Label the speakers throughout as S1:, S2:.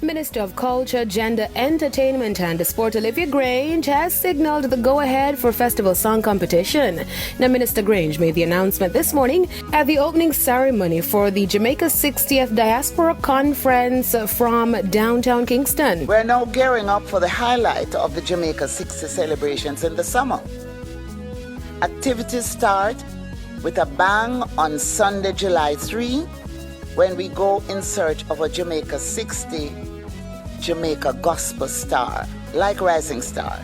S1: Minister of Culture, Gender, Entertainment and Sport Olivia Grange has signalled the go-ahead for festival song competition. Now, Minister Grange made the announcement this morning at the opening ceremony for the Jamaica 60th Diaspora Conference from downtown Kingston.
S2: We're now gearing up for the highlight of the Jamaica 60 celebrations in the summer. Activities start with a bang on Sunday, July 3, when we go in search of a Jamaica 60 Jamaica gospel star, like Rising Star.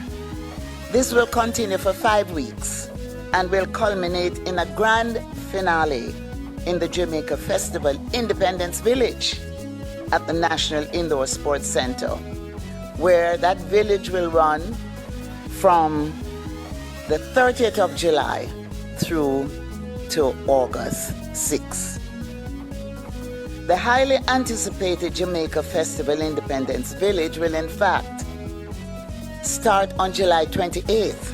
S2: This will continue for 5 weeks and will culminate in a grand finale in the Jamaica Festival Independence Village at the National Indoor Sports Center, where that village will run from the 30th of July through to August 6th. The highly anticipated Jamaica Festival Independence Village will in fact start on July 28th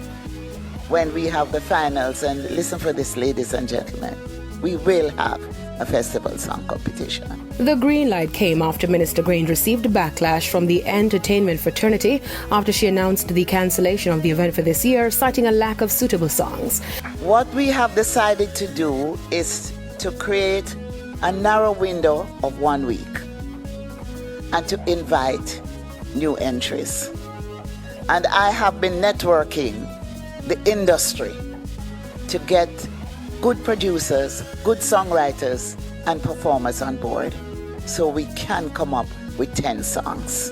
S2: when we have the finals. And listen for this, ladies and gentlemen, we will have a festival song competition.
S1: The green light came after Minister Grange received backlash from the entertainment fraternity after she announced the cancellation of the event for this year, citing a lack of suitable songs.
S2: What we have decided to do is to create a narrow window of 1 week and to invite new entries. And I have been networking the industry to get good producers, good songwriters, and performers on board so we can come up with 10 songs.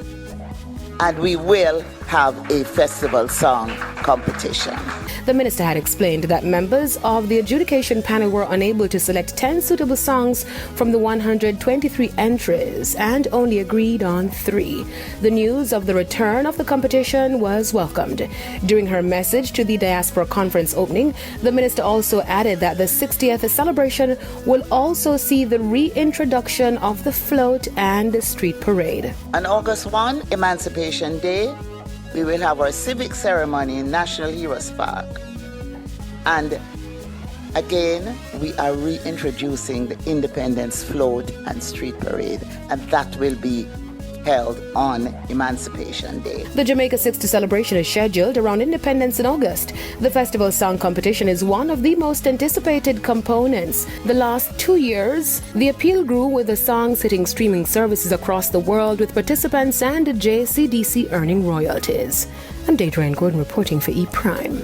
S2: And we will have a festival song competition.
S1: The minister had explained that members of the adjudication panel were unable to select 10 suitable songs from the 123 entries and only agreed on 3. The news of the return of the competition was welcomed. During her message to the Diaspora Conference opening, the minister also added that the 60th celebration will also see the reintroduction of the float and the street parade.
S2: On August 1, Emancipation Day, we will have our civic ceremony in National Heroes Park. And again, we are reintroducing the Independence Float and Street Parade, and that will be held on Emancipation Day.
S1: The Jamaica 60 celebration is scheduled around Independence in August. The festival song competition is one of the most anticipated components. The last 2 years, the appeal grew with the songs hitting streaming services across the world, with participants and JCDC earning royalties. I'm Deidre Gordon reporting for E! Prime.